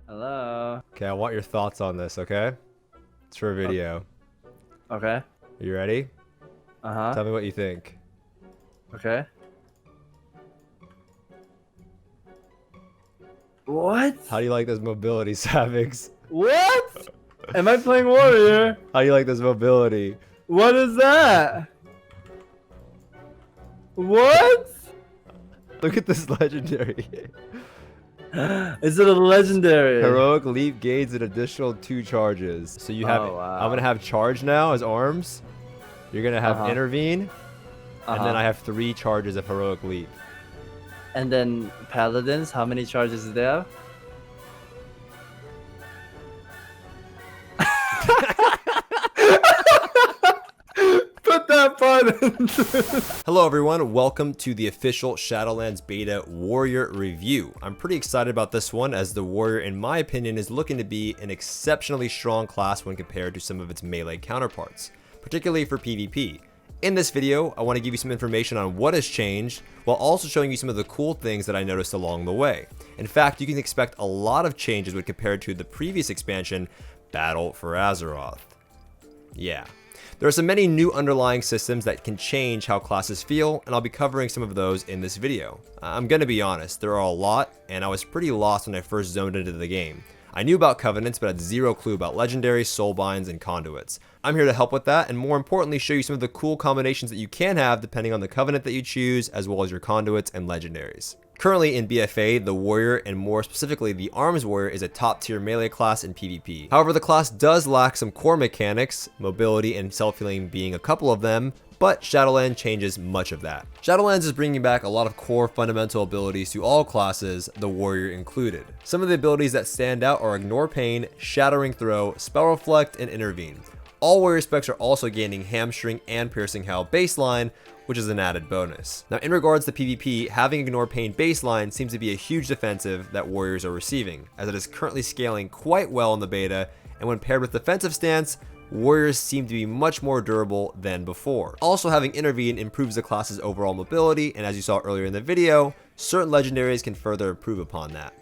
Hello. Okay, I want your thoughts on this, okay? It's for a video. Okay. Are you ready? Uh-huh. Tell me what you think. Okay. What? How do you like this mobility, Savix? What? Am I playing Warrior? How do you like this mobility? What is that? What? Look at this legendary. Is it a legendary? Heroic Leap gains an additional 2 charges. So you have, Oh, wow. I'm gonna have Charge now as arms. You're gonna have Intervene. And then I have 3 charges of Heroic Leap. And then Paladins, how many charges do they have? Put that part in. Hello everyone, welcome to the official Shadowlands Beta Warrior review. I'm pretty excited about this one as the Warrior, in my opinion, is looking to be an exceptionally strong class when compared to some of its melee counterparts, particularly for PvP. In this video, I want to give you some information on what has changed, while also showing you some of the cool things that I noticed along the way. In fact, you can expect a lot of changes when compared to the previous expansion, Battle for Azeroth. Yeah. There are so many new underlying systems that can change how classes feel, and I'll be covering some of those in this video. I'm gonna be honest, there are a lot, and I was pretty lost when I first zoned into the game. I knew about Covenants, but had zero clue about Legendaries, Soulbinds, and Conduits. I'm here to help with that, and more importantly, show you some of the cool combinations that you can have depending on the Covenant that you choose, as well as your Conduits and Legendaries. Currently in BFA, the Warrior, and more specifically the Arms Warrior, is a top tier melee class in PvP. However, the class does lack some core mechanics, mobility and self-healing being a couple of them, but Shadowlands changes much of that. Shadowlands is bringing back a lot of core fundamental abilities to all classes, the Warrior included. Some of the abilities that stand out are Ignore Pain, Shattering Throw, Spell Reflect, and Intervene. All Warrior specs are also gaining Hamstring and Piercing Howl baseline, which is an added bonus. Now in regards to PvP, having Ignore Pain baseline seems to be a huge defensive that Warriors are receiving, as it is currently scaling quite well in the beta, and when paired with Defensive Stance, Warriors seem to be much more durable than before. Also, having Intervene improves the class's overall mobility, and as you saw earlier in the video, certain legendaries can further improve upon that.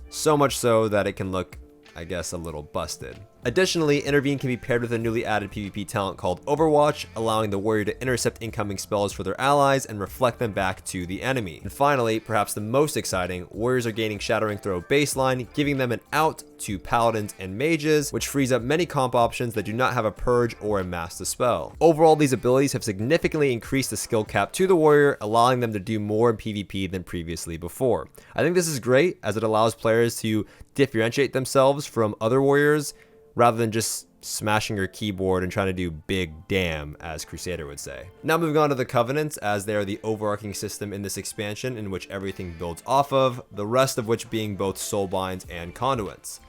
So much so that it can look, I guess, a little busted. Additionally, Intervene can be paired with a newly added PvP talent called Overwatch, allowing the Warrior to intercept incoming spells for their allies and reflect them back to the enemy. And finally, perhaps the most exciting, Warriors are gaining Shattering Throw baseline, giving them an out to Paladins and Mages, which frees up many comp options that do not have a Purge or a Master spell. Overall, these abilities have significantly increased the skill cap to the Warrior, allowing them to do more in PvP than previously before. I think this is great, as it allows players to differentiate themselves from other Warriors, rather than just smashing your keyboard and trying to do big damn, as Crusader would say. Now moving on to the Covenants, as they are the overarching system in this expansion in which everything builds off of, the rest of which being both Soulbinds and Conduits.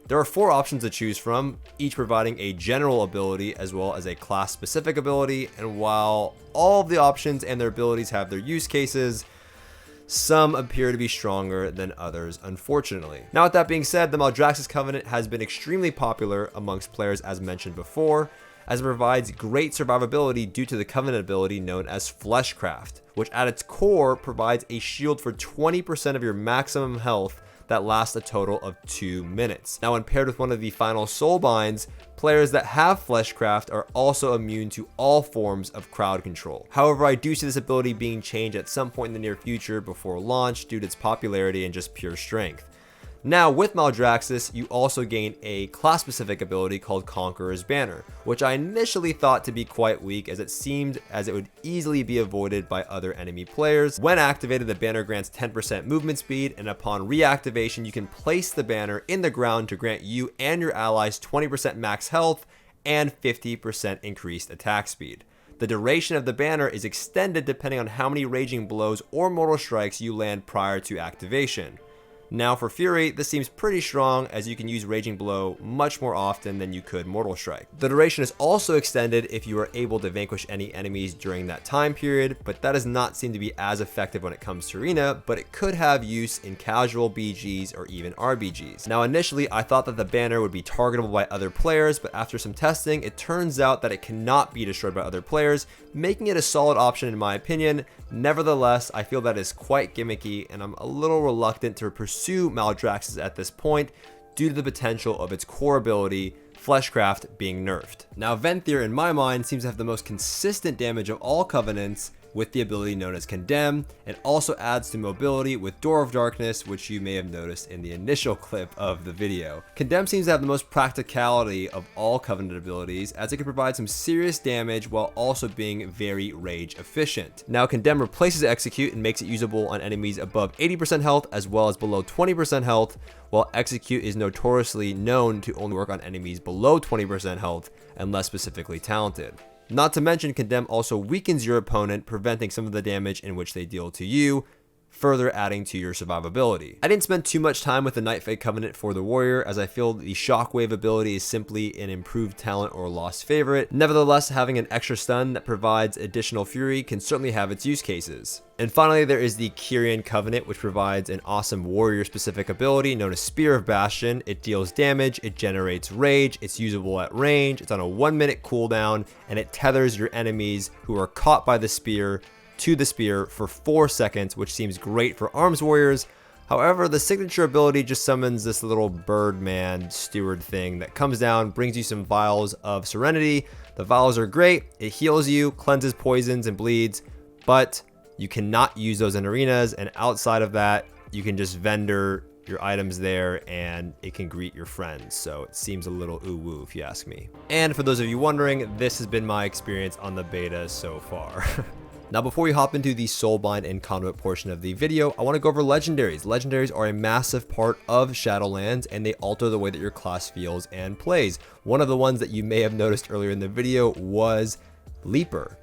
There are 4 options to choose from, each providing a general ability as well as a class-specific ability, and while all of the options and their abilities have their use cases, some appear to be stronger than others, unfortunately. Now with that being said, the Madraxis Covenant has been extremely popular amongst players as mentioned before, as it provides great survivability due to the Covenant ability known as Fleshcraft, which at its core provides a shield for 20% of your maximum health that lasts a total of 2 minutes. Now when paired with one of the final Soulbinds, players that have Fleshcraft are also immune to all forms of crowd control. However, I do see this ability being changed at some point in the near future before launch due to its popularity and just pure strength. Now with Madraxis, you also gain a class-specific ability called Conqueror's Banner, which I initially thought to be quite weak as it seemed as it would easily be avoided by other enemy players. When activated, the banner grants 10% movement speed, and upon reactivation, you can place the banner in the ground to grant you and your allies 20% max health and 50% increased attack speed. The duration of the banner is extended depending on how many raging blows or mortal strikes you land prior to activation. Now for Fury, this seems pretty strong as you can use Raging Blow much more often than you could Mortal Strike. The duration is also extended if you are able to vanquish any enemies during that time period, but that does not seem to be as effective when it comes to Arena, but it could have use in casual BGs or even RBGs. Now initially I thought that the banner would be targetable by other players, but after some testing it turns out that it cannot be destroyed by other players, making it a solid option in my opinion. Nevertheless, I feel that is quite gimmicky and I'm a little reluctant to pursue Madraxis at this point due to the potential of its core ability, Fleshcraft, being nerfed. Now Venthyr in my mind seems to have the most consistent damage of all Covenants with the ability known as Condemn, and also adds to mobility with Door of Darkness, which you may have noticed in the initial clip of the video. Condemn seems to have the most practicality of all Covenant abilities, as it can provide some serious damage while also being very rage efficient. Now Condemn replaces Execute and makes it usable on enemies above 80% health as well as below 20% health, while Execute is notoriously known to only work on enemies below 20% health unless specifically talented. Not to mention, Condemn also weakens your opponent, preventing some of the damage in which they deal to you, further adding to your survivability. I didn't spend too much time with the Nightfang Covenant for the Warrior, as I feel the Shockwave ability is simply an improved talent or lost favorite. Nevertheless, having an extra stun that provides additional fury can certainly have its use cases. And finally, there is the Kirian Covenant, which provides an awesome warrior-specific ability known as Spear of Bastion. It deals damage, it generates rage, it's usable at range, it's on a 1-minute cooldown, and it tethers your enemies who are caught by the spear to the spear for 4 seconds, which seems great for arms warriors. However, the signature ability just summons this little Birdman steward thing that comes down, brings you some vials of Serenity. The vials are great, it heals you, cleanses poisons and bleeds, but you cannot use those in arenas, and outside of that, you can just vendor your items there and it can greet your friends. So it seems a little ooh-woo if you ask me. And for those of you wondering, this has been my experience on the beta so far. Now, before we hop into the Soulbind and Conduit portion of the video, I want to go over Legendaries. Legendaries are a massive part of Shadowlands, and they alter the way that your class feels and plays. One of the ones that you may have noticed earlier in the video was Leaper.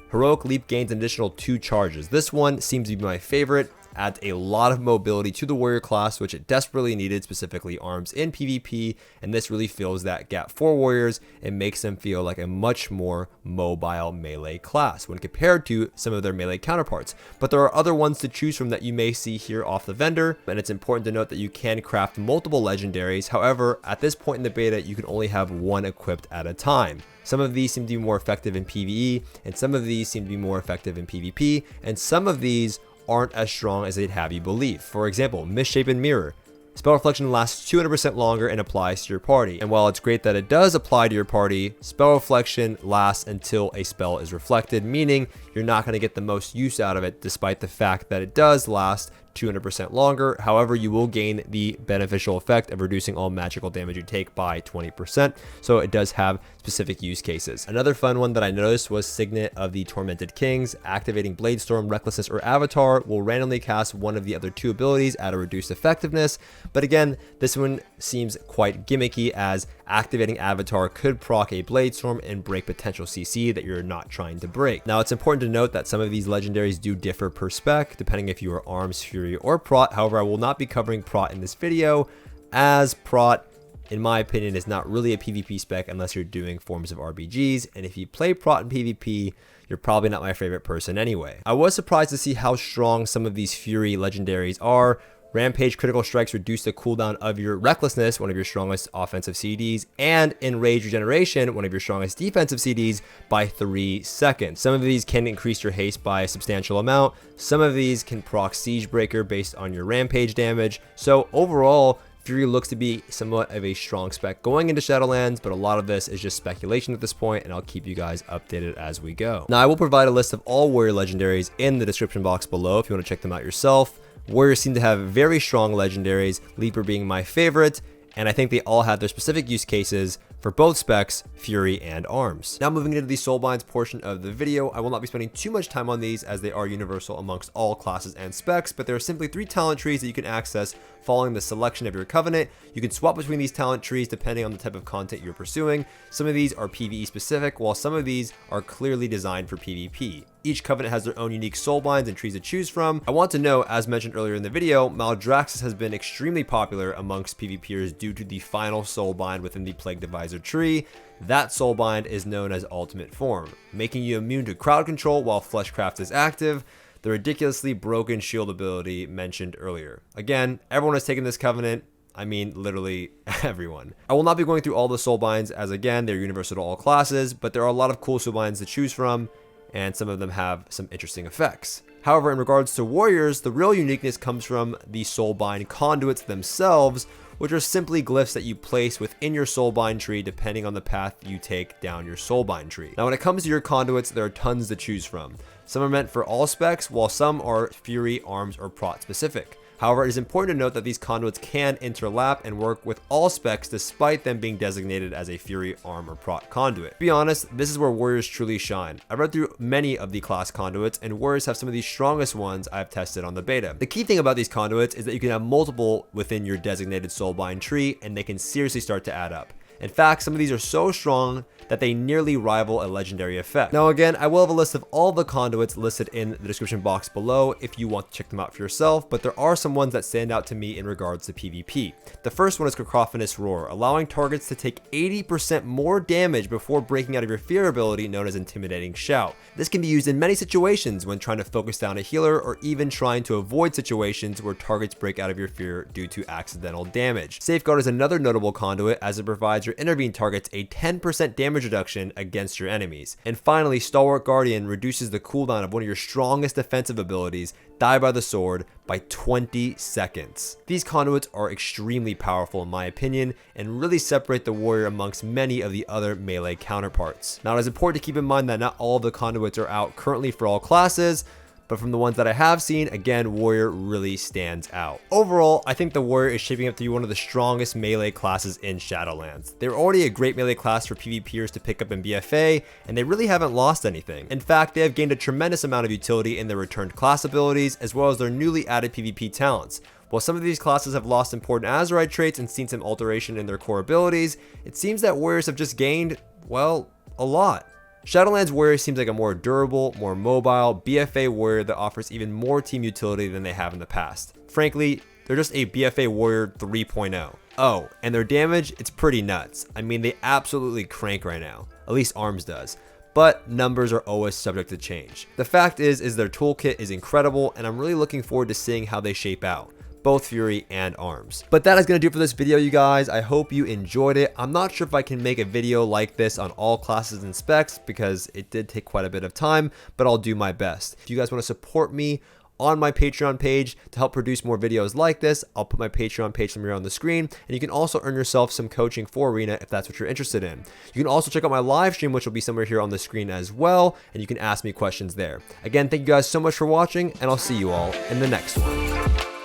Heroic Leap gains an additional 2 charges. This one seems to be my favorite. Adds a lot of mobility to the warrior class, which it desperately needed, specifically arms in PvP, and this really fills that gap for warriors and makes them feel like a much more mobile melee class when compared to some of their melee counterparts. But there are other ones to choose from that you may see here off the vendor, and it's important to note that you can craft multiple legendaries. However, at this point in the beta, you can only have one equipped at a time. Some of these seem to be more effective in PvE, and some of these seem to be more effective in PvP, and some of these aren't as strong as they'd have you believe. For example, Misshapen Mirror. Spell Reflection lasts 200% longer and applies to your party. And while it's great that it does apply to your party, Spell Reflection lasts until a spell is reflected, meaning you're not going to get the most use out of it despite the fact that it does last 200% longer. However, you will gain the beneficial effect of reducing all magical damage you take by 20%. So it does have specific use cases. Another fun one that I noticed was Signet of the Tormented Kings. Activating Bladestorm, Recklessness, or Avatar will randomly cast one of the other 2 abilities at a reduced effectiveness. But again, this one seems quite gimmicky, as activating Avatar could proc a Bladestorm and break potential CC that you're not trying to break. Now, it's important to note that some of these legendaries do differ per spec, depending if you are Arms, Fury, or Prot. However, I will not be covering Prot in this video, as Prot, in my opinion, is not really a PvP spec unless you're doing forms of RBGs, and if you play Prot in PvP, you're probably not my favorite person anyway. I was surprised to see how strong some of these Fury legendaries are. Rampage Critical Strikes reduce the cooldown of your Recklessness, one of your strongest offensive CDs, and Enrage Regeneration, one of your strongest defensive CDs, by 3 seconds. Some of these can increase your haste by a substantial amount. Some of these can proc Siegebreaker based on your Rampage damage. So overall, Fury looks to be somewhat of a strong spec going into Shadowlands, but a lot of this is just speculation at this point, and I'll keep you guys updated as we go. Now, I will provide a list of all Warrior Legendaries in the description box below if you want to check them out yourself. Warriors seem to have very strong legendaries, Leaper being my favorite, and I think they all have their specific use cases for both specs, Fury and Arms. Now, moving into the Soulbinds portion of the video, I will not be spending too much time on these as they are universal amongst all classes and specs, but there are simply 3 talent trees that you can access following the selection of your Covenant. You can swap between these talent trees depending on the type of content you're pursuing. Some of these are PvE specific, while some of these are clearly designed for PvP. Each Covenant has their own unique Soulbinds and trees to choose from. I want to know, as mentioned earlier in the video, Madraxis has been extremely popular amongst PvPers due to the final Soulbind within the Plague Divisor tree. That Soulbind is known as Ultimate Form, making you immune to crowd control while Fleshcraft is active, the ridiculously broken shield ability mentioned earlier. Again, everyone has taken this Covenant. I mean, literally everyone. I will not be going through all the Soulbinds, as again, they're universal to all classes, but there are a lot of cool Soulbinds to choose from, and some of them have some interesting effects. However, in regards to warriors, the real uniqueness comes from the Soulbind conduits themselves, which are simply glyphs that you place within your Soulbind tree depending on the path you take down your Soulbind tree. Now when it comes to your conduits, there are tons to choose from. Some are meant for all specs, while some are Fury, Arms, or Prot specific. However, it is important to note that these conduits can interlap and work with all specs despite them being designated as a Fury, Arm, or Prot conduit. To be honest, this is where warriors truly shine. I've read through many of the class conduits, and warriors have some of the strongest ones I've tested on the beta. The key thing about these conduits is that you can have multiple within your designated Soulbind tree, and they can seriously start to add up. In fact, some of these are so strong that they nearly rival a legendary effect. Now again, I will have a list of all the conduits listed in the description box below if you want to check them out for yourself, but there are some ones that stand out to me in regards to PvP. The first one is Cacophonous Roar, allowing targets to take 80% more damage before breaking out of your fear ability known as Intimidating Shout. This can be used in many situations when trying to focus down a healer or even trying to avoid situations where targets break out of your fear due to accidental damage. Safeguard is another notable conduit as it provides your intervene targets a 10% damage reduction against your enemies. And finally, Stalwart Guardian reduces the cooldown of one of your strongest defensive abilities, Die by the Sword, by 20 seconds. These conduits are extremely powerful in my opinion and really separate the warrior amongst many of the other melee counterparts. Now it is important to keep in mind that not all of the conduits are out currently for all classes, but from the ones that I have seen, again, warrior really stands out. Overall, I think the warrior is shaping up to be one of the strongest melee classes in Shadowlands. They're already a great melee class for PvPers to pick up in BFA, and they really haven't lost anything. In fact, they have gained a tremendous amount of utility in their returned class abilities, as well as their newly added PvP talents. While some of these classes have lost important Azerite traits and seen some alteration in their core abilities, it seems that warriors have just gained, well, a lot. Shadowlands warrior seems like a more durable, more mobile BFA warrior that offers even more team utility than they have in the past. Frankly, they're just a BFA warrior 3.0. Oh, and their damage, it's pretty nuts. I mean, they absolutely crank right now. At least Arms does. But numbers are always subject to change. The fact is their toolkit is incredible, and I'm really looking forward to seeing how they shape out, both Fury and Arms. But that is going to do it for this video, you guys. I hope you enjoyed it. I'm not sure if I can make a video like this on all classes and specs because it did take quite a bit of time, but I'll do my best. If you guys want to support me on my Patreon page to help produce more videos like this, I'll put my Patreon page somewhere on the screen, and you can also earn yourself some coaching for Arena if that's what you're interested in. You can also check out my live stream, which will be somewhere here on the screen as well, and you can ask me questions there. Again, thank you guys so much for watching, and I'll see you all in the next one.